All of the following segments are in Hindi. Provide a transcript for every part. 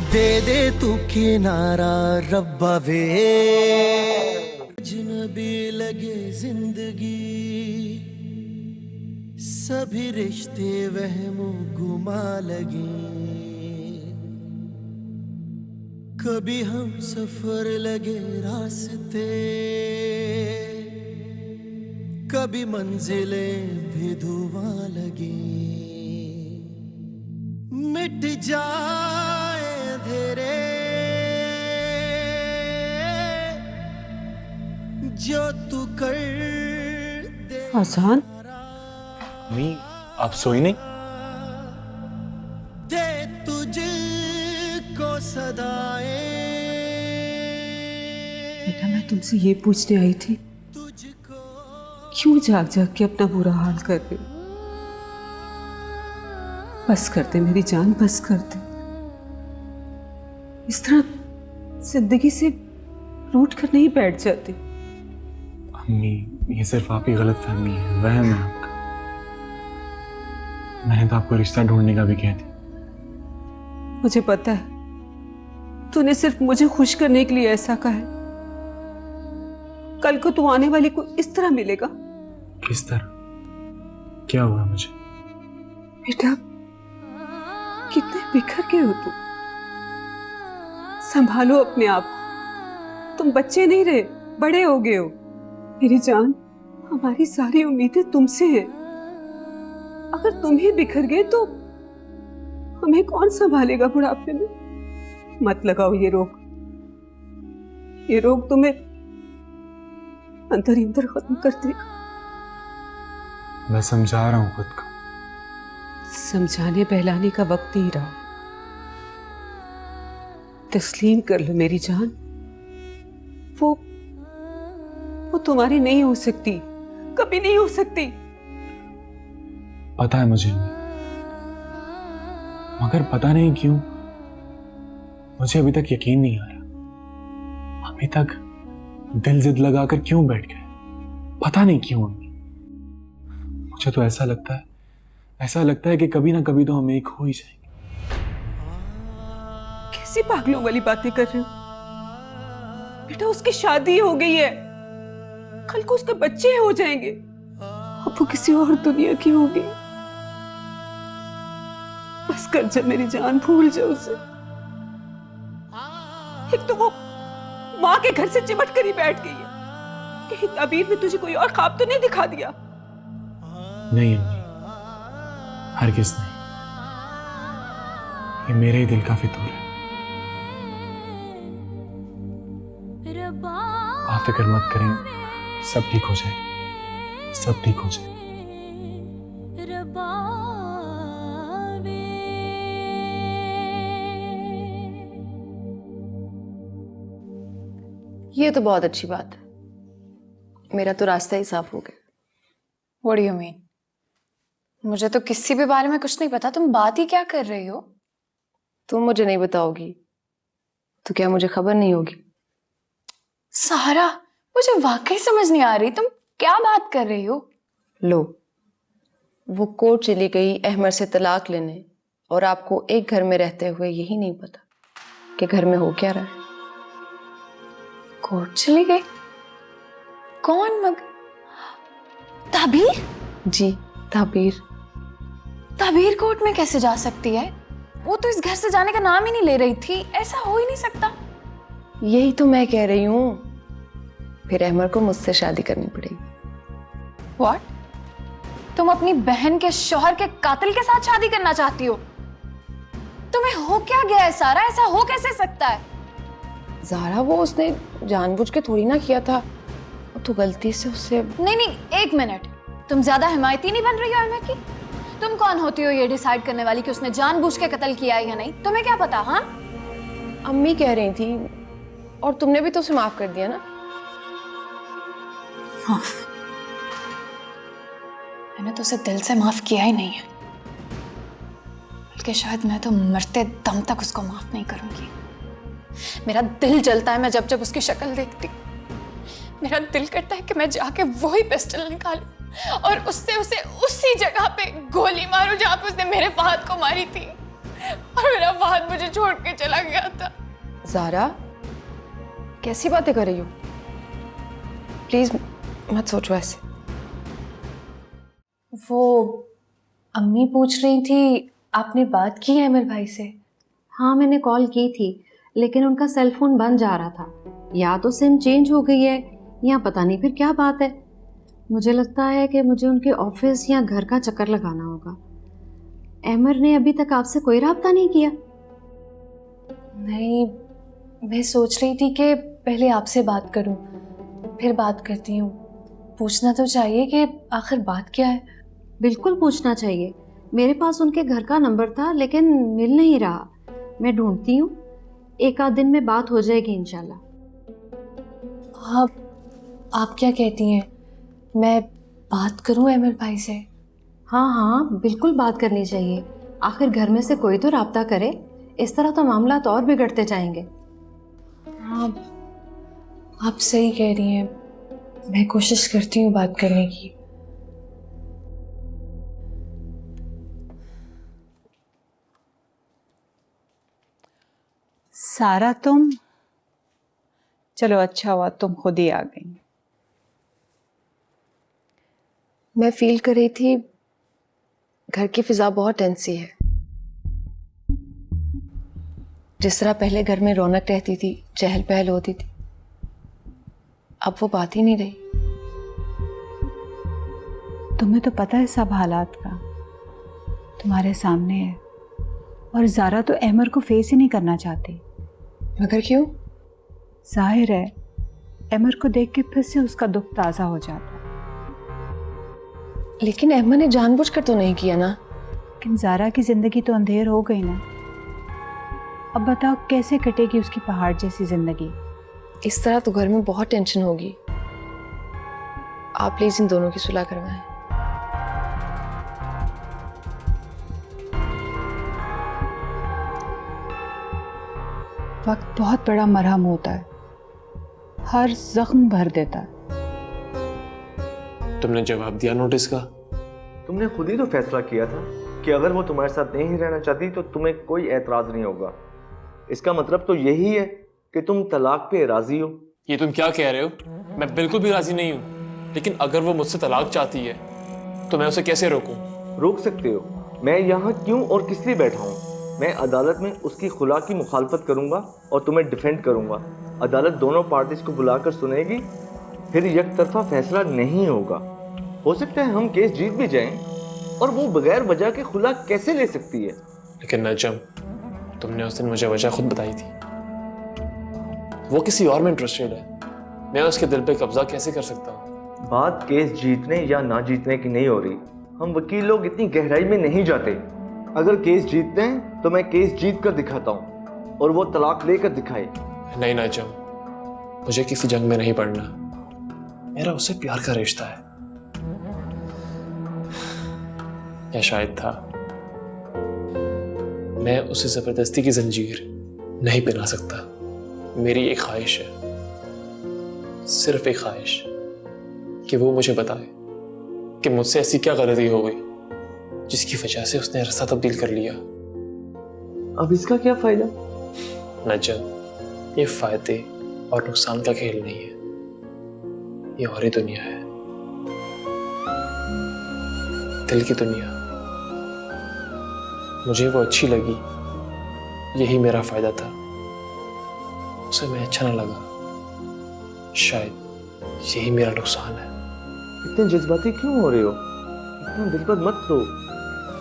दे दे तू किनारा रब्बा वे। अजनबी लगे जिंदगी, सभी रिश्ते वहमो गुमा लगे। कभी हम सफर लगे रास्ते, कभी मंजिलें भी धुआं लगे। मिट जाए अंधेरे जो तू कर दे। आसान नहीं, आप सोई नहीं? दे तुझको सदाएं। बेटा मैं तुमसे ये पूछने आई थी, तुझको क्यों जाग जाग के अपना बुरा हाल कर रहे हो? बस कर दे मेरी जान, बस कर दे। इस तरह जिंदगी से रूठ कर नहीं बैठ जाते। अम्मी, ये सिर्फ आपकी गलत फहमी है, वहम है आपका। मैंने तो आपको रिश्ता ढूंढने का भी कहा था। मुझे पता है तूने सिर्फ मुझे खुश करने के लिए ऐसा कहा है। कल को तू आने वाली को इस तरह मिलेगा। किस तरह? क्या हुआ मुझे? बेटा कितने बिखर गए हो तुम। संभालो अपने आप, तुम बच्चे नहीं रहे, बड़े हो गए हो। मेरी जान, हमारी सारी उम्मीदें तुमसे हैं। अगर तुम ही बिखर गए तो हमें कौन संभालेगा बुढ़ापे में? मत लगाओ ये रोग। ये रोग तुम्हें अंदर ही अंदर खत्म कर देगा। मैं समझा रहा हूं खुद को। समझाने बहलाने का वक्त नहीं रहा। तस्लीम कर लो मेरी जान, वो तुम्हारी नहीं हो सकती, कभी नहीं हो सकती। पता है मुझे, मगर पता नहीं क्यों मुझे अभी तक यकीन नहीं आ रहा। अभी तक दिल जिद लगाकर क्यों बैठ गए, पता नहीं क्यों। मुझे तो ऐसा लगता है कि कभी ना कभी तो हम एक हो ही जाएंगे। कैसी पागलों वाली बातें कर रहे हो बेटा? उसकी शादी हो गई है, कल को उसके बच्चे हो जाएंगे। अब वो किसी और दुनिया की होगी। बस कर जा मेरी जान, भूल जा उसे। एक तो वो माँ के घर से चिमट कर ही बैठ गई है। कहीं ताबीर में तुझे कोई और ख्वाब तो नहीं दिखा दिया? नहीं अम्मी, हरगिज़ नहीं। ये मेरे ही दिल का फितूर है। आप फिक्र मत करें, सब ठीक हो जाएगा, सब ठीक हो जाएगा। ये तो बहुत अच्छी बात है, मेरा तो रास्ता ही साफ हो गया। What do you mean? मुझे तो किसी भी बारे में कुछ नहीं पता, तुम बात ही क्या कर रही हो? तुम मुझे नहीं बताओगी तो क्या मुझे खबर नहीं होगी? सहारा, मुझे वाकई समझ नहीं आ रही तुम क्या बात कर रही हो। लो, वो कोर्ट चली गई अहमद से तलाक लेने, और आपको एक घर में रहते हुए यही नहीं पता कि घर में हो क्या रहा है। कोर्ट चली गई? कौन? मग ताबीर? जी, ताबीर। ताबीर कोर्ट में कैसे जा सकती है? वो तो इस घर से जाने का नाम ही नहीं ले रही थी, ऐसा हो ही नहीं सकता। यही तो मैं कह रही हूं, फिर अहमद को मुझसे शादी करनी पड़ेगी। What? तुम अपनी बहन के शौहर के कातिल के साथ शादी करना चाहती हो? तुम्हें हो क्या गया है सारा? ऐसा हो कैसे सकता है? ज़ारा, वो उसने जानबूझ के थोड़ी ना किया था, वो तो गलती से उससे। नहीं, एक मिनट, तुम ज्यादा हिमायती नहीं बन रही हो अहमद की? तुम कौन होती हो ये डिसाइड करने वाली कि उसने जानबूझ के कत्ल किया है या नहीं? तुम्हें क्या पता? हाँ, अम्मी कह रही थी, और तुमने भी तो उसे माफ कर दिया ना। माफ? मैंने तो उसे दिल से माफ किया ही नहीं है, बल्कि शायद मैं तो मरते दम तक उसको माफ नहीं करूंगी। मेरा दिल जलता है मैं जब जब उसकी शक्ल देखती। मेरा दिल करता है कि मैं जाके वही पिस्टल निकालूं और उससे उसे उसी जगह पे गोली मारूं जहां पे उसने मेरे फहद को मारी थी। और मेरा फहद मुझे छोड़ के चला गया था। ज़ारा, कैसी बातें कर रही हो? प्लीज मत सोचो ऐसे। वो अम्मी पूछ रही थी आपने बात की है अमर भाई से? हाँ, मैंने कॉल की थी, लेकिन उनका सेल फोन बंद जा रहा था। या तो सिम चेंज हो गई है या पता नहीं फिर क्या बात है। मुझे लगता है कि मुझे उनके ऑफिस या घर का चक्कर लगाना होगा। अमर ने अभी तक आपसे कोई राब्ता नहीं किया? नहीं, मैं सोच रही थी कि पहले आपसे बात करूं, फिर बात करती हूँ। पूछना तो चाहिए कि आखिर बात क्या है। बिल्कुल पूछना चाहिए। मेरे पास उनके घर का नंबर था लेकिन मिल नहीं रहा। मैं ढूंढती हूँ, एक आध दिन में बात हो जाएगी इंशाल्लाह। आप क्या कहती हैं, मैं बात करूं अमर भाई से? हाँ हाँ, बिल्कुल बात करनी चाहिए। आखिर घर में से कोई तो राब्ता करे, इस तरह तो मामला तो और बिगड़ते जाएंगे। हाँ, आप सही कह रही हैं। मैं कोशिश करती हूँ बात करने की। सारा, तुम चलो, अच्छा हुआ तुम खुद ही आ गई। मैं फील कर रही थी घर की फिजा बहुत टेंस सी है। जिस तरह पहले घर में रौनक रहती थी, चहल पहल होती थी, अब वो बात ही नहीं रही। तुम्हें तो पता है सब हालात का, तुम्हारे सामने है। और ज़ारा तो अमर को फेस ही नहीं करना चाहती। मगर क्यों? जाहिर है अमर को देख के फिर से उसका दुख ताज़ा हो जाता है। लेकिन अहमद ने जानबूझकर तो नहीं किया ना। लेकिन ज़ारा की ज़िंदगी तो अंधेर हो गई ना। अब बताओ कैसे कटेगी उसकी पहाड़ जैसी ज़िंदगी? इस तरह तो घर में बहुत टेंशन होगी। आप प्लीज इन दोनों की सुलह करवाएं। वक्त बहुत बड़ा मरहम होता है, हर जख्म भर देता है। तुमने जवाब दिया नोटिस का? तुमने खुद ही तो फैसला किया था कि अगर वो तुम्हारे साथ नहीं रहना चाहती तो तुम्हें कोई एतराज नहीं होगा। इसका मतलब तो यही है कि तुम तलाक पे राजी हो। ये तुम क्या कह रहे हो? मैं बिल्कुल भी राजी नहीं हूँ। लेकिन अगर वो मुझसे तलाक चाहती है तो मैं उसे कैसे रोकूं? रोक सकते हो। मैं यहाँ क्यों और किस लिए बैठा हूँ? मैं अदालत में उसकी खुला की मुखालफत करूँगा और तुम्हें डिफेंड करूँगा। अदालत दोनों पार्टीज को बुलाकर सुनेगी, फिर एक तरफा फैसला नहीं होगा। हो सकता है हम केस जीत भी जाएं, और वो बगैर वजह के खुला कैसे ले सकती है? लेकिन नजम, तुमने उस दिन मुझे वजह खुद बताई थी। वो किसी और में इंटरेस्टेड है, मैं उसके दिल पे कब्जा कैसे कर सकता हूँ? बात केस जीतने या ना जीतने की नहीं हो रही। हम वकील लोग इतनी गहराई में नहीं जाते। अगर केस जीतते हैं तो मैं केस जीत कर दिखाता हूँ और वो तलाक लेकर दिखाए। नहीं नजम, मुझे किसी जंग में नहीं पड़ना। मेरा उससे प्यार का रिश्ता है, या शायद था। मैं उसे जबरदस्ती की जंजीर नहीं पहना सकता। मेरी एक ख्वाहिश है, सिर्फ एक ख्वाहिश, कि वो मुझे बताए कि मुझसे ऐसी क्या गलती हो गई जिसकी वजह से उसने रास्ता तब्दील कर लिया। अब इसका क्या फायदा? नजम, ये फायदे और नुकसान का खेल नहीं है, ये और ही दुनिया है, दिल की दुनिया। मुझे वो अच्छी लगी, यही मेरा फायदा था। उसे मैं अच्छा ना लगा, शायद यही मेरा नुकसान है। इतने जज्बाती क्यों हो रहे हो? इतना दिल पर मत लो।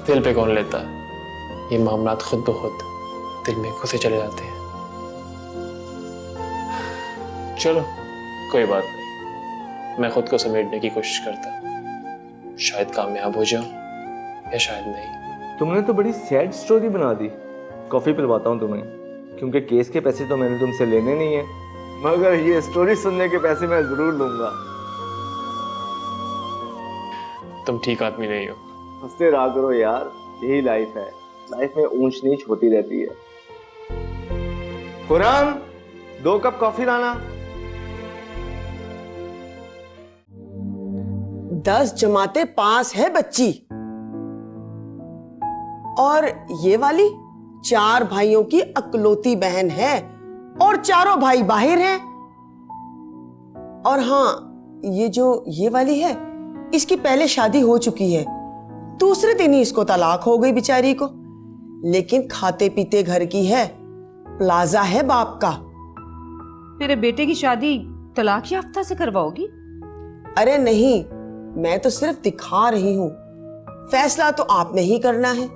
दिल पे कौन लेता है? ये मामलात खुद ब खुद दिल में घुसे चले जाते हैं। चलो कोई बात नहीं, मैं खुद को समेटने की कोशिश करता, शायद कामयाब हो जाऊं या शायद नहीं। तुमने तो बड़ी सैड स्टोरी बना दी। कॉफी पिलवाता हूँ तुम्हें, क्योंकि केस के पैसे तो मैंने तुमसे लेने नहीं है, मगर ये स्टोरी सुनने के पैसे मैं जरूर लूंगा। तुम ठीक आदमी नहीं हो। हंसते रहा करो यार, यही लाइफ है। लाइफ में ऊंच नीच होती रहती है। कुरान, 2 कप कॉफी लाना। 10 जमाते पास है बच्ची, और ये वाली 4 भाइयों की अकलौती बहन है और चारों भाई बाहर हैं। और हाँ, ये वाली है, इसकी पहले शादी हो चुकी है, दूसरे दिन ही इसको तलाक हो गई बेचारी को। लेकिन खाते पीते घर की है, प्लाजा है बाप का। मेरे बेटे की शादी तलाक याफ्ता से करवाओगी? अरे नहीं, मैं तो सिर्फ दिखा रही हूं, फैसला तो आपने ही करना है।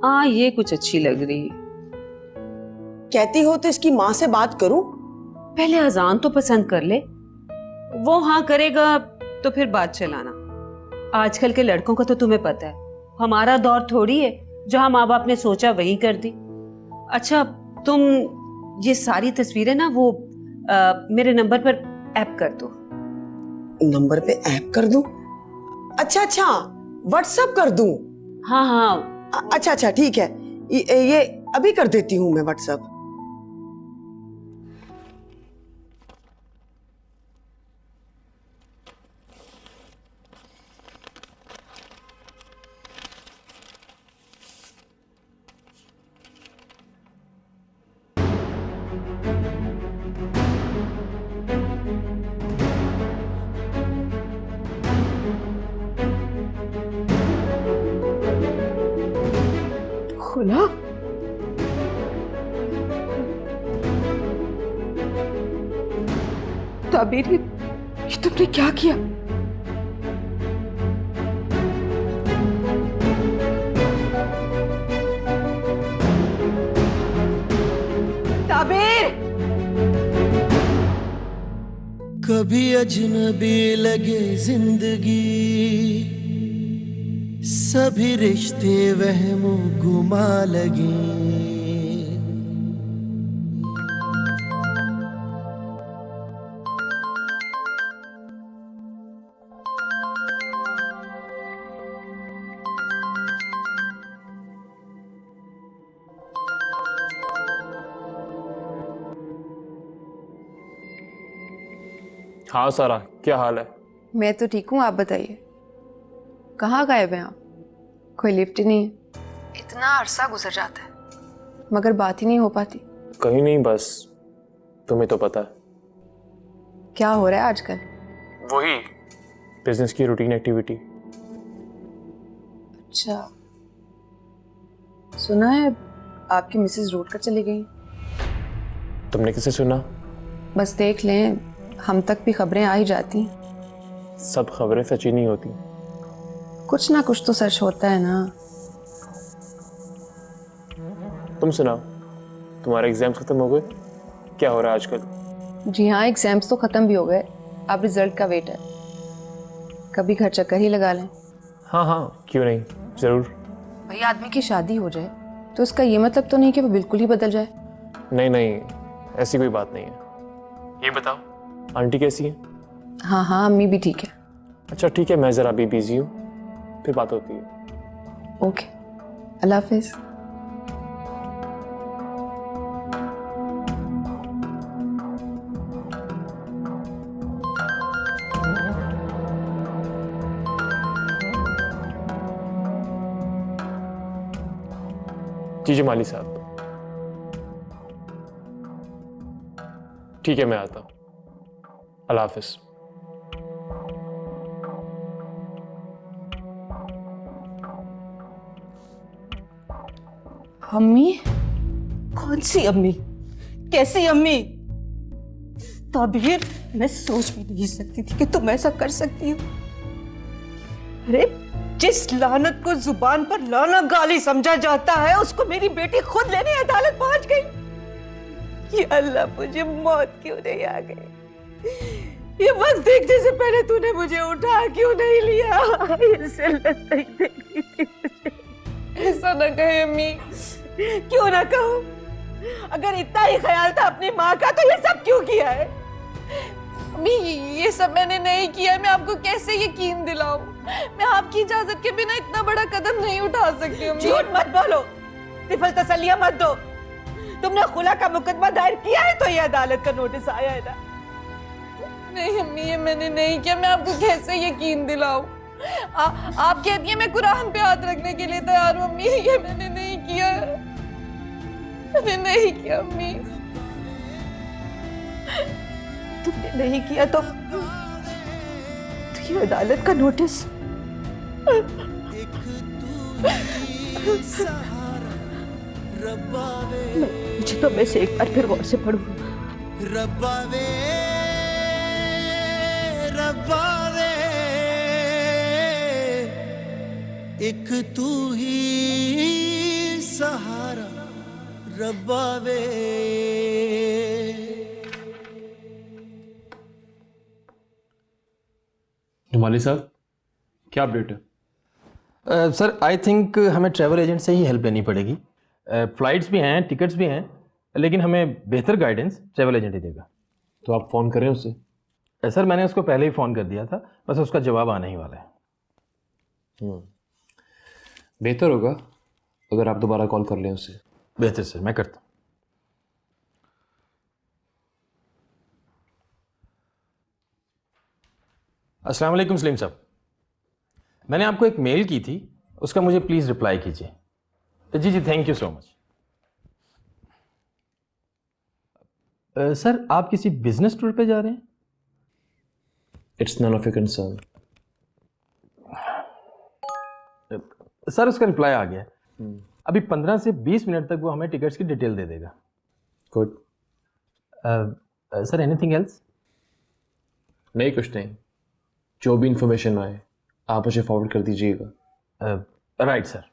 हाँ, ये कुछ अच्छी लग रही। कहती हो तो इसकी माँ से बात करूं? पहले अजान तो पसंद कर ले, वो हाँ करेगा तो फिर बात चलाना। आजकल के लड़कों का तो तुम्हें पता है, हमारा दौर थोड़ी है जहां माँ बाप ने सोचा वही कर दी। अच्छा, तुम ये सारी तस्वीरें ना वो मेरे नंबर पर ऐप कर दो। नंबर पे ऐप कर दूं? अच्छा, व्हाट्सएप कर दूं? हाँ हाँ। अच्छा ठीक है, ये अभी कर देती हूं मैं व्हाट्सएप। खुला? ताबीर, ये तुमने क्या किया? ताबीर! कभी अजनबी लगे जिंदगी, सभी रिश्ते वहमों गुमा लगे। हाँ सारा, क्या हाल है? मैं तो ठीक हूँ, आप बताइए। कहाँ गायब हैं आप? कोई लिफ्ट ही नहीं है। इतना अरसा गुजर जाता है मगर बात ही नहीं हो पाती। कहीं नहीं, बस तुम्हें तो पता है क्या हो रहा है आजकल? वही बिजनेस की रूटीन एक्टिविटी। अच्छा, सुना है आपकी मिसेस रोड कर चली गई। तुमने किसे सुना? बस देख लें, हम तक भी खबरें आ ही जाती हैं। सब खबरें सच्ची नहीं होती, कुछ ना कुछ तो सच होता है ना। तुम सुनाओ, तुम्हारे एग्जाम्स खत्म हो गए? क्या हो रहा है आजकल? जी हाँ, एग्जाम्स तो खत्म भी हो गए, अब रिजल्ट का वेट है। कभी घर चक्कर ही लगा लें। हाँ, क्यों नहीं, जरूर। भाई, आदमी की शादी हो जाए तो इसका ये मतलब तो नहीं कि वो बिल्कुल ही बदल जाए। नहीं, ऐसी कोई बात नहीं है। ये बताओ, आंटी कैसी है? हाँ, अम्मी भी ठीक है। अच्छा ठीक है, मैं जरा अभी बिजी हूँ, फिर बात होती है। ओके, अल्लाह हाफिज। जी माली साहब, ठीक है, मैं आता हूँ। अल्लाह हाफिज। अम्मी? कौन सी अम्मी? कैसी अम्मी? ताबीर, मैं सोच भी नहीं सकती थी कि तुम ऐसा कर सकती हो। अरे, जिस लानत को जुबान पर लाना गाली समझा जाता है, उसको मेरी बेटी खुद लेने अदालत पहुंच गई। ये अल्लाह, मुझे मौत क्यों नहीं आ गई? ये वक्त देखने से पहले तूने मुझे उठा क्यों नहीं लिया? इसे लत नहीं देखी थी मुझे। ऐसा न कहे अम्मी। क्यों ना कहूं? अगर इतना ही ख्याल था अपनी माँ का तो ये सब क्यों किया है? अम्मी, ये सब मैंने नहीं किया। मैं आपको कैसे यकीन दिलाऊं? मैं आपकी इजाजत के बिना इतना बड़ा कदम नहीं उठा सकती अम्मी। झूठ मत बोलो, तिफल तसल्लियां मत दो। तुमने खुला का मुकदमा दायर किया है तो ये अदालत का नोटिस आया है ना? नहीं अम्मी, ये मैंने नहीं किया। मैं आपको कैसे यकीन दिलाऊं? आप कहती हैं मैं कुरान पे हाथ रखने के लिए तैयार हूँ अम्मी, ये मैंने नहीं किया, मैंने नहीं किया अम्मी। तुमने नहीं किया तो ये अदालत का नोटिस। मुझे तो मैं से एक बार फिर गौर से पढ़ूंगा। रब्बावे रब्बावे एक तू ही सहारा रब्बावे। नुमाली साहब, क्या अपडेट है? सर आई थिंक हमें ट्रैवल एजेंट से ही हेल्प लेनी पड़ेगी। फ्लाइट्स भी हैं, टिकट्स भी हैं, लेकिन हमें बेहतर गाइडेंस ट्रैवल एजेंट ही देगा। तो आप फ़ोन करें उससे? सर मैंने उसको पहले ही फ़ोन कर दिया था, बस उसका जवाब आने ही वाला है। बेहतर होगा अगर आप दोबारा कॉल कर लें उससे। बेहतर सर, मैं करता हूँ। अस्सलाम वालेकुम सलीम साहब, मैंने आपको एक मेल की थी, उसका मुझे प्लीज़ रिप्लाई कीजिए। जी जी, thank you so much. Sir आप किसी बिजनेस टूर पे जा रहे हैं? It's none of your concern. Sir उसका रिप्लाई आ गया। अभी 15 से 20 मिनट तक वो हमें टिकट्स की डिटेल दे देगा। गुड। Sir anything else? नहीं, कुछ नहीं। जो भी इंफॉर्मेशन आए आप मुझे फॉरवर्ड कर दीजिएगा। Right sir.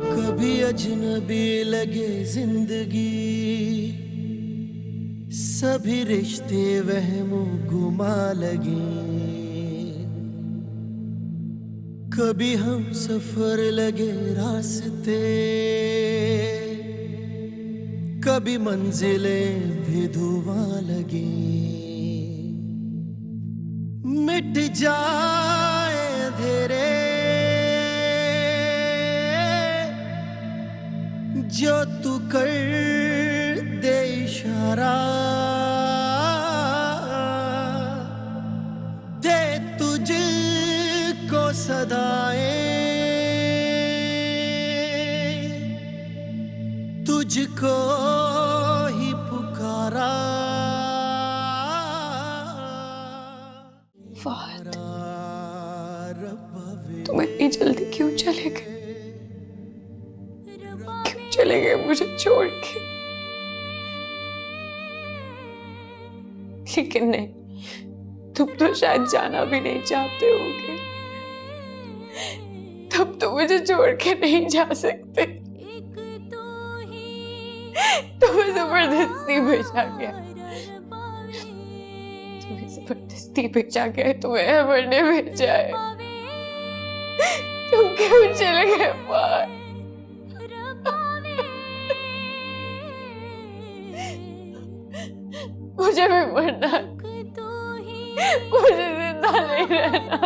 कभी अजनबी लगे जिंदगी, सभी रिश्ते वहमों गुमा लगे। कभी हम सफर लगे रास्ते, कभी मंजिलें भी धुआं लगे। मिट जाए अंधेरे जो तू कर दे इशारा, दे तुझको सदाएं, तुझको ही पुकारा। फहद, तुम इतनी जल्दी क्यों चले गए? चले गए मुझे छोड़ के? लेकिन नहीं, तुम तो शायद जाना भी नहीं चाहते होगे। तब तो मुझे छोड़ के नहीं जा सकते। तुम्हें जबरदस्ती भेजा गया, तुम्हें जबरदस्ती भेजा गया, तुम्हें अमर ने भेजा है। तुम क्यों चले गए बाहर? मुझे भी मरना, मुझे जिंदा नहीं रहना,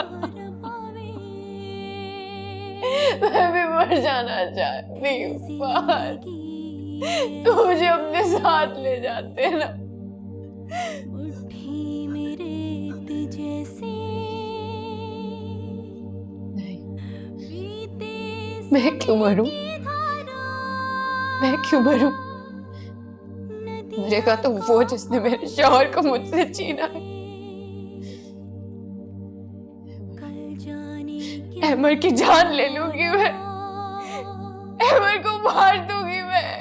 मैं भी मर जाना चाहती हूँ। तो मुझे अपने साथ ले जाते ना। नहीं, मैं क्यों मरूं? मैं क्यों मरूं? मरेगा तो वो जिसने मेरे शौहर को मुझसे छीना है। अहमर की जान ले लूंगी मैं, अहमर को मार दूंगी मैं,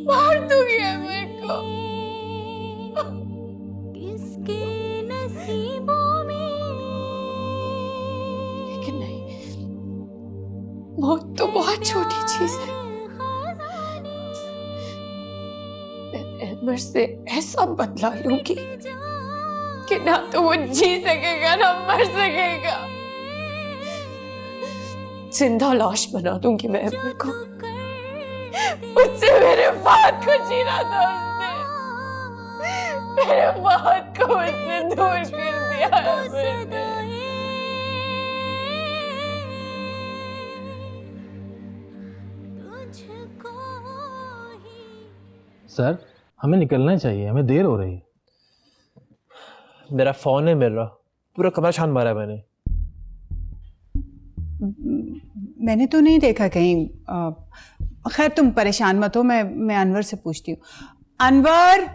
मार दूंगी अहमर को। किसके नसीबों में? लेकिन नहीं, मौत तो बहुत छोटी चीज है। अहमर से ऐसा बदला लूंगी कि ना तो वो जी सकेगा ना मर सकेगा। जिंदा लाश बना दूंगी मैं अहमर को। मुझसे मेरे बात को छीना था उसने, मेरे बात को मुझसे दूर कर दिया अहमर ने। सर हमें निकलना चाहिए, हमें देर हो रही है। मेरा फोन नहीं मिल रहा, पूरा कमरा छान मारा है मैंने। मैंने तो नहीं देखा कहीं। खैर तुम परेशान मत हो, मैं अनवर से पूछती हूँ। अनवर!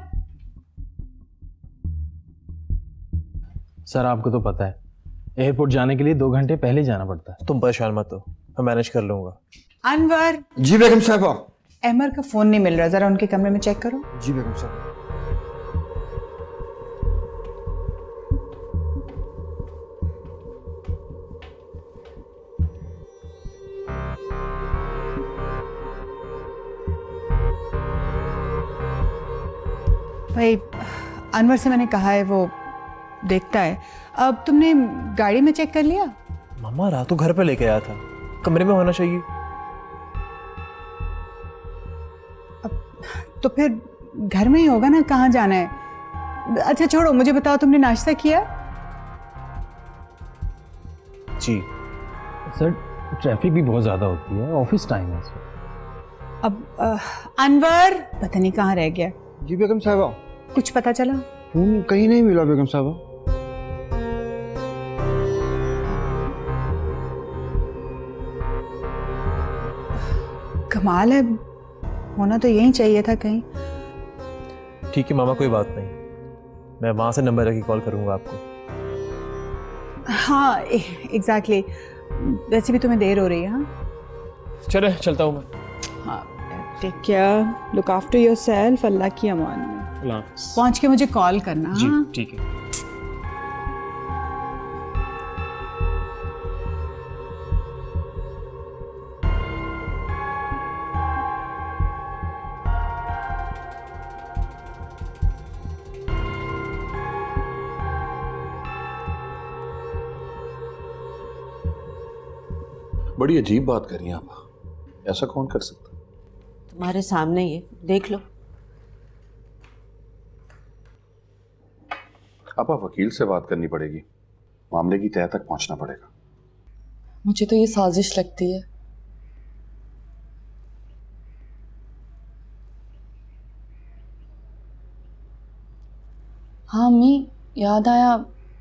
सर आपको तो पता है एयरपोर्ट जाने के लिए 2 घंटे पहले जाना पड़ता है। तुम परेशान मत हो, मैं मैनेज कर लूंगा। अनवर! जी बेगम साहबा। अहमर का फोन नहीं मिल रहा, जरा उनके कमरे में चेक करो। जी बेगम साहबा। भाई अनवर से मैंने कहा है, वो देखता है। अब तुमने गाड़ी में चेक कर लिया? मामा रात को घर पे लेके आया था, कमरे में होना चाहिए। तो फिर घर में ही होगा ना, कहाँ जाना है? अच्छा छोड़ो, मुझे बताओ तुमने नाश्ता किया? जी। सर ट्रैफिक भी बहुत ज़्यादा होती है, ऑफिस टाइम है सर। अब अनवर पता नहीं कहाँ रह गया। जी बेगम साहबा। कुछ पता चला? फोन कहीं नहीं मिला बेगम साहबा। कमाल है, होना तो यही चाहिए था कहीं। ठीक है मामा, कोई बात नहीं, मैं वहां से नंबर रखी कॉल करूंगा आपको। हाँ एग्जैक्टली। वैसे भी तुम्हें देर हो रही है। हाँ चले चलता हूँ मैं। हाँ take care, look after yourself. Allah की अमान में। पहुंच के मुझे कॉल करना। जी हाँ? ठीक है। बड़ी अजीब बात करी आप, ऐसा कौन कर सकता? तुम्हारे सामने ही है, देख लो। आप वकील से बात करनी पड़ेगी, मामले की तह तक पहुंचना पड़ेगा। मुझे तो ये साजिश लगती है। हाँ अम्मी, याद आया,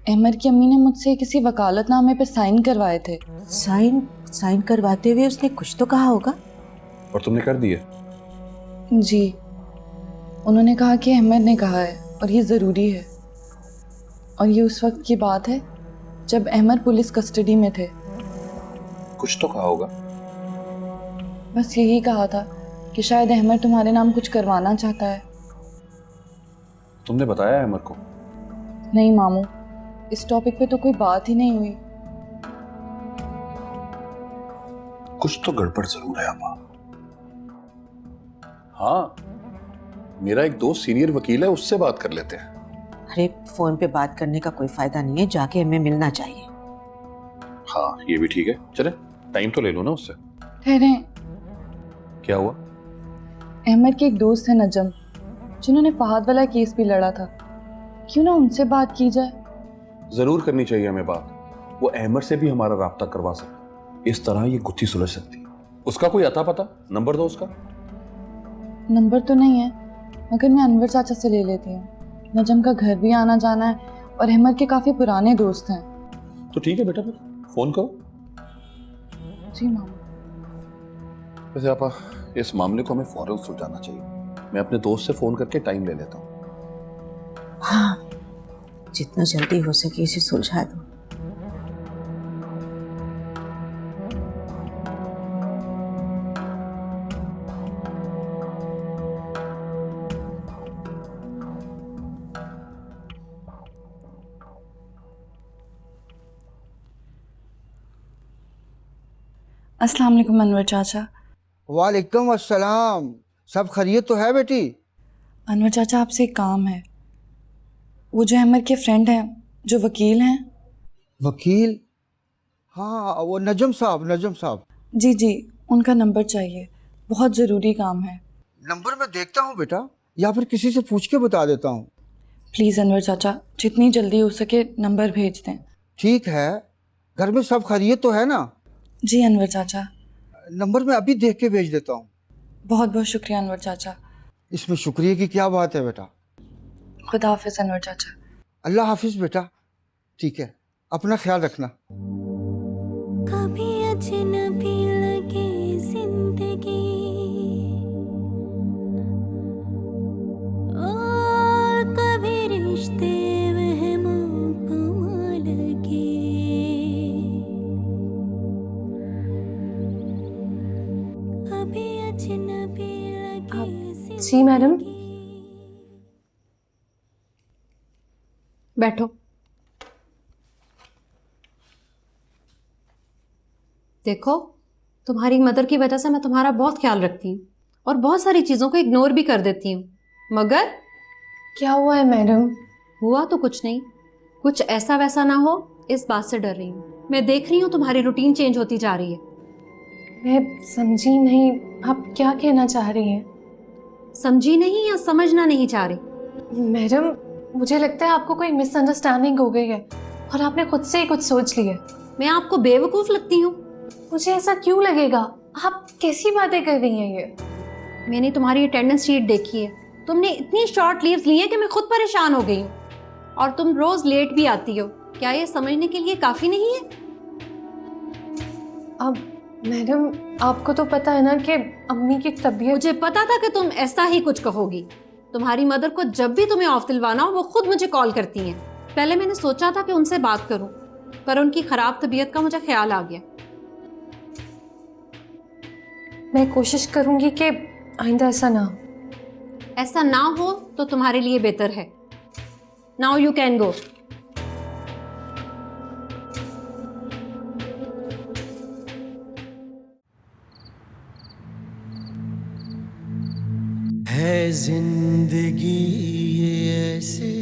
अहमर की अम्मी ने मुझसे किसी वकालतनामे पे साइन करवाए थे। साइन करवाते हुए उसने कुछ तो कहा होगा। और तुमने कर दिए? जी, उन्होंने कहा कि अहमर ने कहा है और ये ज़रूरी है। और ये उस वक्त की बात है जब अहमर पुलिस कस्टडी में थे। कुछ तो कहा होगा। बस यही कहा था कि शायद अहमर तुम्हारे नाम कुछ करवाना चाहता है। तुमने बताया अहमर को? नहीं मामू, इस टॉपिक पे तो कोई बात ही नहीं हुई। कुछ तो गड़बड़ जरूर है आपा। हाँ, मेरा एक दोस्त सीनियर वकील है, उससे बात कर लेते हैं। अरे फोन पे बात करने का कोई फायदा नहीं है, जाके हमें मिलना चाहिए। हाँ ये भी ठीक है, चले टाइम तो ले लो ना उससे। ठहरे, क्या हुआ? अहमर के एक दोस्त है नजम, जिन्होंने फहद वाला केस भी लड़ा था। क्यों ना उनसे बात की जाए? जरूर करनी चाहिए हमें बात। वो अहमर से भी हमारा राब्ता करवा सकता, इस तरह ये गुत्थी सुलझ सकती है। उसका कोई अता पता, नंबर दो उसका। नंबर तो नहीं है, मगर मैं अनवर चाचा से ले लेती हूँ। नजम का घर भी आना जाना है और अहमर के काफी पुराने दोस्त हैं। तो ठीक है बेटा, फिर फोन करो। जी मामा। वैसे आपा, इस मामले को हमें फौरन सुलझाना चाहिए। मैं अपने दोस्त से फोन करके टाइम ले लेता हूँ। हाँ, जितना जल्दी हो सके इसे सुलझा दो। अस्सलाम वालेकुम अनवर चाचा। वालेकुम अस्सलाम। सब खैरियत तो है बेटी? अनवर चाचा, आपसे एक काम है। वो जो अहमर के फ्रेंड हैं, जो वकील हैं। वकील? हाँ वो नजम साहब। जी जी, उनका नंबर चाहिए, बहुत ज़रूरी काम है। नंबर मैं देखता हूँ बेटा, या फिर किसी से पूछ के बता देता हूँ। प्लीज़ अनवर चाचा, जितनी जल्दी हो सके नंबर भेज दें। ठीक है, घर में सब खैरियत तो है ना? जी अनवर चाचा। नंबर मैं अभी देख के भेज देता हूँ। बहुत बहुत शुक्रिया अनवर चाचा। इसमें शुक्रिया की क्या बात है बेटा। खुदा हाफिज अनवर चाचा। अल्लाह हाफिज बेटा। ठीक है, अपना ख्याल रखना। कभी अजनबी लगे जिंदगी और कभी रिश्ते वहमों को लगे, कभी अजनबी लगे। जी मैडम। बैठो। देखो, तुम्हारी मदर की वजह से मैं तुम्हारा बहुत ख्याल रखती हूँ और बहुत सारी चीज़ों को इग्नोर भी कर देती हूँ, मगर क्या हुआ है मैडम? हुआ तो कुछ नहीं, कुछ ऐसा वैसा ना हो इस बात से डर रही हूँ। मैं देख रही हूँ तुम्हारी रूटीन चेंज होती जा रही है। मैं समझी नहीं, आप क्या कहना चाह रही हैं? समझी नहीं या समझना नहीं चाह रही? मैडम, मुझे लगता है आपको कोई मिसअंडरस्टैंडिंग हो गई है और आपने खुद से ही कुछ सोच लिया। मैं आपको बेवकूफ़ लगती हूँ? मुझे ऐसा क्यों लगेगा? आप कैसी बातें कर रही हैं ये? मैंने तुम्हारी अटेंडेंस शीट देखी है, तुमने इतनी शॉर्ट लीव्स ली हैं कि मैं खुद परेशान हो गई हूँ, और तुम रोज लेट भी आती हो। क्या ये समझने के लिए काफी नहीं है? अब मैडम, आपको तो पता है ना कि अम्मी की तबीयत। मुझे पता था कि तुम ऐसा ही कुछ कहोगी। तुम्हारी मदर को जब भी तुम्हें ऑफ दिलवाना हो वो खुद मुझे कॉल करती हैं। पहले मैंने सोचा था कि उनसे बात करूं, पर उनकी खराब तबीयत का मुझे ख्याल आ गया। मैं कोशिश करूंगी कि आइंदा ऐसा ना हो तो तुम्हारे लिए बेहतर है। Now you can go. है जिंदगी ये ऐसे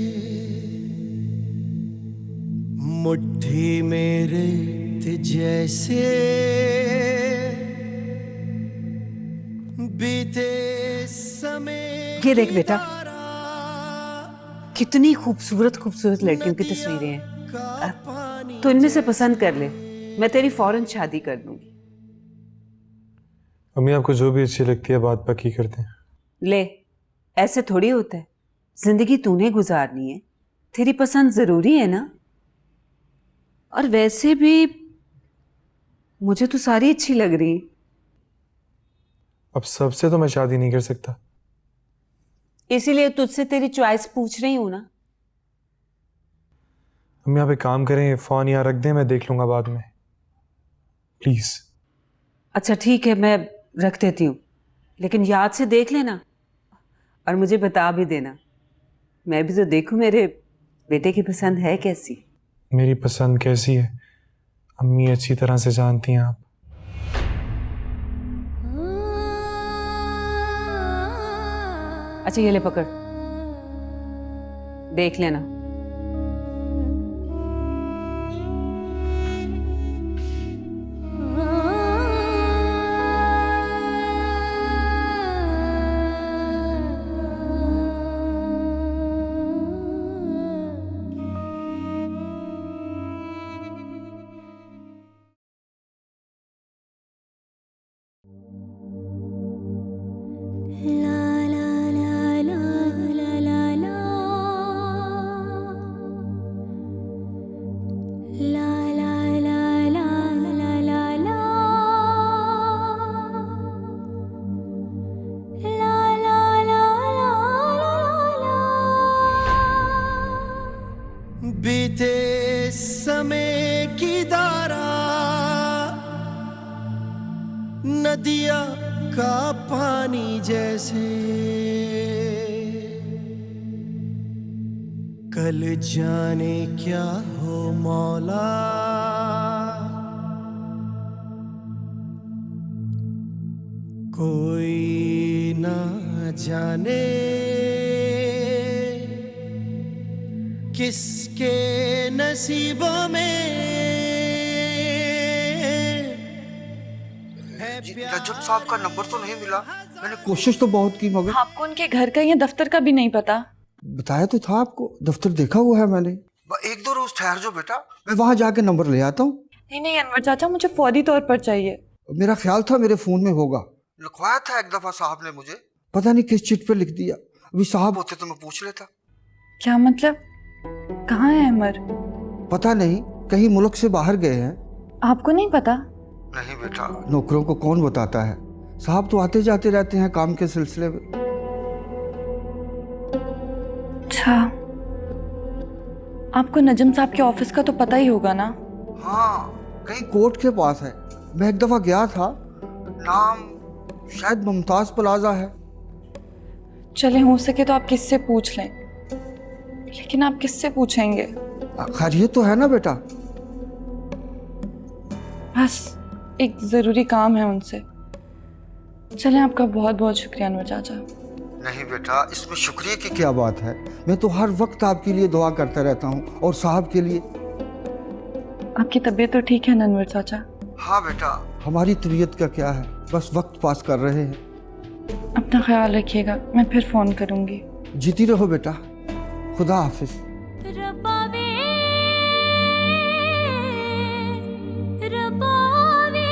मुट्ठी में रेत जैसे बीते समय। ये देख बेटा, कितनी खूबसूरत खूबसूरत लड़कियों की तस्वीरें हैं। तो इनमें से पसंद कर ले, मैं तेरी फौरन शादी कर दूंगी। अम्मी, आपको जो भी अच्छी लगती है बात पक्की करते हैं। ले, ऐसे थोड़ी होता है। जिंदगी तूने गुजारनी है, तेरी पसंद जरूरी है ना। और वैसे भी मुझे तो सारी अच्छी लग रही। अब सबसे तो मैं शादी नहीं कर सकता, इसीलिए तुझसे तेरी चॉइस पूछ रही हूं ना। अम्मी आप एक काम करें, फोन यहाँ रख दें, मैं देख लूंगा बाद में, प्लीज। अच्छा ठीक है, मैं रख देती हूँ, लेकिन याद से देख लेना और मुझे बता भी देना। मैं भी तो देखूं मेरे बेटे की पसंद है कैसी। मेरी पसंद कैसी है अम्मी अच्छी तरह से जानती हैं आप। अच्छा ये ले पकड़, देख लेना। बीते समय की धारा नदिया का पानी जैसे कल जाने क्या हो मौला कोई ना जाने किसके नसीबों में रजब साहब का नंबर तो नहीं मिला। मैंने कोशिश तो बहुत की मगर आपको उनके घर का या दफ्तर का भी नहीं पता? बताया तो था आपको, दफ्तर देखा हुआ है मैंने। एक दो रोज ठहर जाओ बेटा, मैं वहां जाके नंबर ले आता हूँ। नहीं नहीं अनवर चाचा, मुझे फौरी तौर पर चाहिए। मेरा ख्याल था मेरे फोन में होगा, लिखवाया था एक दफा साहब ने मुझे, पता नहीं किस चिट पे लिख दिया। अभी साहब होते तो मैं पूछ लेता। क्या मतलब? कहाँ है अमर? पता नहीं, कहीं मुल्क से बाहर गए हैं। आपको नहीं पता? नहीं बेटा, नौकरों को कौन बताता है, साहब तो आते जाते रहते हैं काम के सिलसिले में। अच्छा, आपको नजम साहब के ऑफिस का तो पता ही होगा ना? हाँ, कहीं कोर्ट के पास है। मैं एक दफा गया था, नाम शायद मुमताज प्लाजा है। चले, हो सके तो आप किससे पूछ लें, लेकिन आप किससे पूछेंगे? खैरियत तो है ना बेटा? बस एक जरूरी काम है उनसे। चलें, आपका बहुत बहुत शुक्रिया अनवर चाचा। नहीं बेटा, इसमें शुक्रिया की क्या बात है, मैं तो हर वक्त आपके लिए दुआ करता रहता हूँ और साहब के लिए। आपकी तबीयत तो ठीक है ना अनवर चाचा? हाँ बेटा, हमारी तबीयत का क्या है, बस वक्त पास कर रहे हैं। अपना ख्याल रखिएगा, मैं फिर फोन करूंगी। जीती रहो बेटा, खुदा हाफिज। रबावे रबावे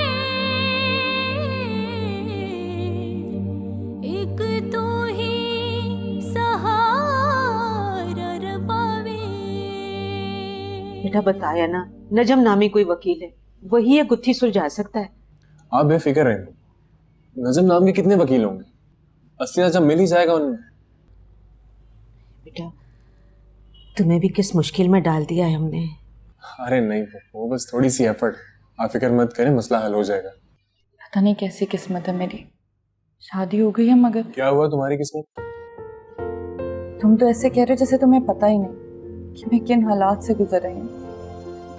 एक तो ही सहारा रबावे। बेटा बताया ना, नजम नामी कोई वकील है, वही ये गुत्थी सुलझा सकता है। आप बेफिक्र रहें, नजम नाम के कितने वकील होंगे, असली नजम मिल ही जाएगा उन्हें। बेटा तुम्हें भी किस मुश्किल में डाल दिया है हमने। अरे नहीं, वो बस थोड़ी सी एफर्ट, आप फिक्र मत करें, मसला हल हो जाएगा। पता नहीं कैसी किस्मत है मेरी, शादी हो गई है मगर। क्या हुआ तुम्हारी किस्मत? तुम तो ऐसे कह रहे हो जैसे तुम्हें पता ही नहीं कि मैं किन हालात से गुजर रही हूँ।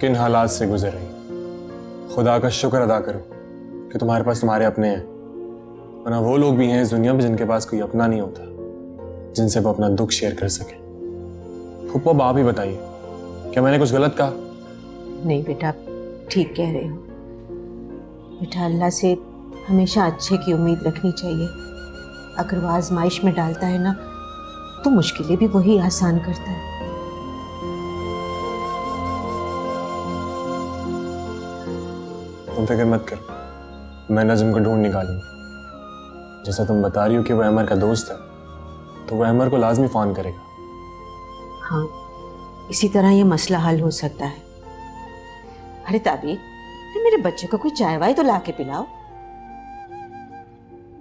किन हालात से गुजर रही? खुदा का शुक्र अदा करो कि तुम्हारे पास तुम्हारे अपने हैं, वरना वो लोग भी हैं इस दुनिया में जिनके पास कोई अपना नहीं होता, जिनसे वो अपना दुख शेयर कर सके। फुप्पो, आप ही बताइए, क्या मैंने कुछ गलत कहा? नहीं बेटा, ठीक कह रहे हो। बेटा अल्लाह से हमेशा अच्छे की उम्मीद रखनी चाहिए। अगर वो आजमाइश में डालता है ना, तो मुश्किलें भी वही आसान करता है। तुम फिक्र मत कर, मैं नजम को ढूंढ निकालूंगा। जैसा तुम बता रही हो कि वो अमर का दोस्त है, तो वो अमर को लाजमी फोन करेगा। हाँ, इसी तरह ये मसला हल हो सकता है। अरे ताबीर, मेरे बच्चे को कोई चाय वाय तो ला के पिलाओ।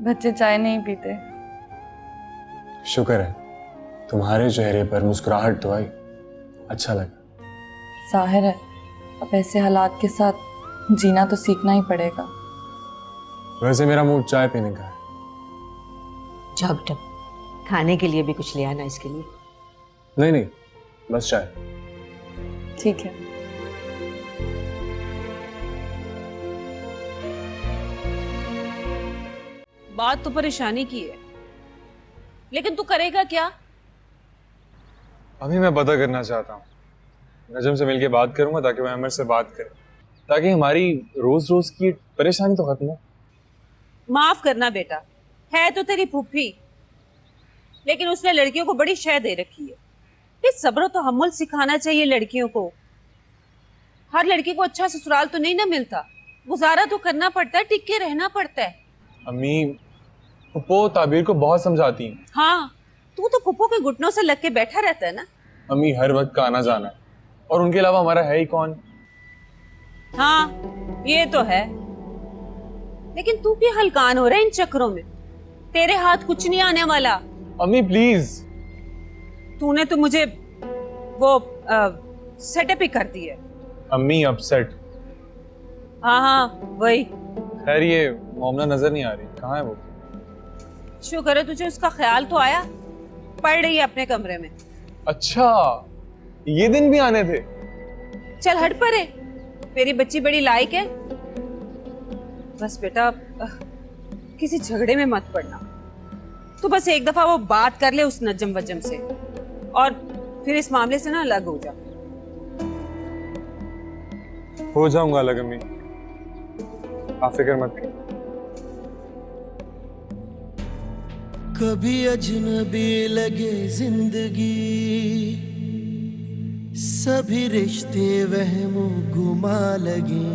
बच्चे चाय नहीं पीते। शुक्र है तुम्हारे चेहरे पर मुस्कुराहट तो आई, अच्छा लगा। जाहिर है अब ऐसे हालात के साथ जीना तो सीखना ही पड़ेगा। वैसे मेरा मूड चाय पीने का है। जाओ बेटा, खाने के लिए भी कुछ ले आना इसके लिए। नहीं नहीं, बस चाय। ठीक है। बात तो परेशानी की है, लेकिन तू करेगा क्या? अभी मैं पता करना चाहता हूँ, नजम से मिलके बात करूंगा ताकि वह अमर से बात करे, ताकि हमारी रोज रोज की परेशानी तो खत्म हो। माफ करना बेटा, है तो तेरी फूफी, लेकिन उसने लड़कियों को बड़ी शय दे रखी है। ये सब्र तो तहम्मुल सिखाना चाहिए लड़कियों को। हर लड़की को अच्छा ससुराल तो नहीं ना मिलता, गुजारा तो करना पड़ता है, टिक के रहना पड़ता है। अम्मी, फुप्पो ताबीर को बहुत समझाती हैं। हाँ, तू तो फुप्पो के घुटनों से लग के बैठा रहता है ना। अम्मी, हर वक्त का आना जाना है, और उनके अलावा हमारा है ही कौन। हाँ ये तो है, लेकिन तू भी हलकान हो रहा है इन चक्रों में, तेरे हाथ कुछ नहीं आने वाला। अम्मी प्लीज। तूने तो मुझे वो सेटअप ही कर दी है। अम्मी अपसेट? हाँ हाँ वही। खैर ये मोमना नजर नहीं आ रही, कहाँ है वो? शुक्र है तुझे उसका ख्याल तो आया, पड़ रही है अपने कमरे में। अच्छा, ये दिन भी आने थे। चल हट परे, मेरी बच्ची बड़ी लायक है। बस बेटा किसी झगड़े में मत पड़ना, तो बस एक दफा वो बात कर ले उस नजम वजम से, और फिर इस मामले से ना अलग हो जा। हो जाऊंगा अलग अम्मी, आप फिक्र मत करो। कभी अजनबी लगे जिंदगी, सभी रिश्ते वहमों गुमा लगे।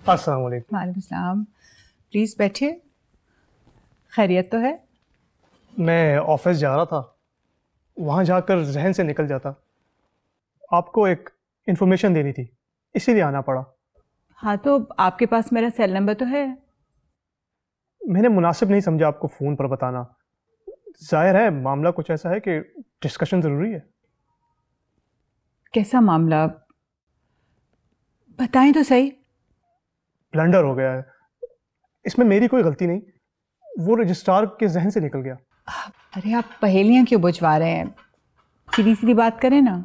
अस्सलाम वालेकुम। वालेकुम सलाम। प्लीज बैठिए। खैरियत तो है? मैं ऑफिस जा रहा था, वहाँ जाकर जहन से निकल जाता। आपको एक इंफॉर्मेशन देनी थी, इसीलिए आना पड़ा। हाँ, तो आपके पास मेरा सेल नंबर तो है। मैंने मुनासिब नहीं समझा आपको फ़ोन पर बताना। जाहिर है मामला कुछ ऐसा है कि डिस्कशन ज़रूरी है। कैसा मामला, बताएं तो सही। ब्लंडर हो गया है, इसमें मेरी कोई गलती नहीं, वो रजिस्ट्रार के जहन से निकल गया। अरे आप पहेलियां क्यों बुझवा रहे हैं, सीधी सीधी बात करें ना।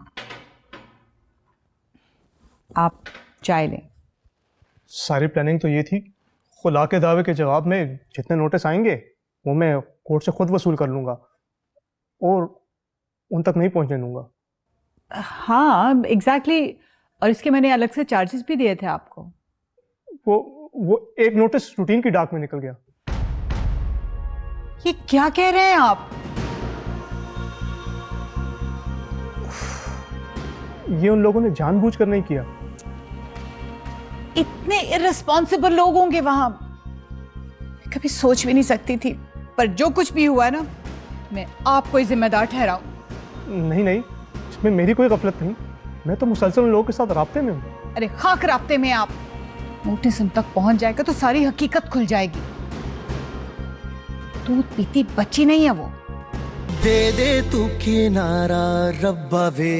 आप चाय लें। सारी प्लानिंग तो ये थी, खुला के दावे के जवाब में जितने नोटिस आएंगे वो मैं कोर्ट से खुद वसूल कर लूँगा और उन तक नहीं पहुँचने दूंगा। हाँ एग्जैक्टली, और इसके मैंने अलग से चार्जेस भी दिए थे आपको। वो एक नोटिस रूटीन की डाक में निकल गया। ये क्या कह रहे हैं आप? ये उन लोगों ने जानबूझकर नहीं किया। इतने इर्रेस्पॉन्सिबल लोग होंगे वहां, मैं कभी सोच भी नहीं सकती थी। पर जो कुछ भी हुआ ना, मैं आपको ही जिम्मेदार ठहराऊं। नहीं नहीं, इसमें मेरी कोई गफलत नहीं, मैं तो मुसलसल उन लोगों के साथ राब्ते में हूँ। अरे खाक राब्ते में आप, नोटिस उन तक पहुंच जाएगा तो सारी हकीकत खुल जाएगी। दूध पीती बच्ची नहीं है वो। दे दे तू किनारा रब्बा वे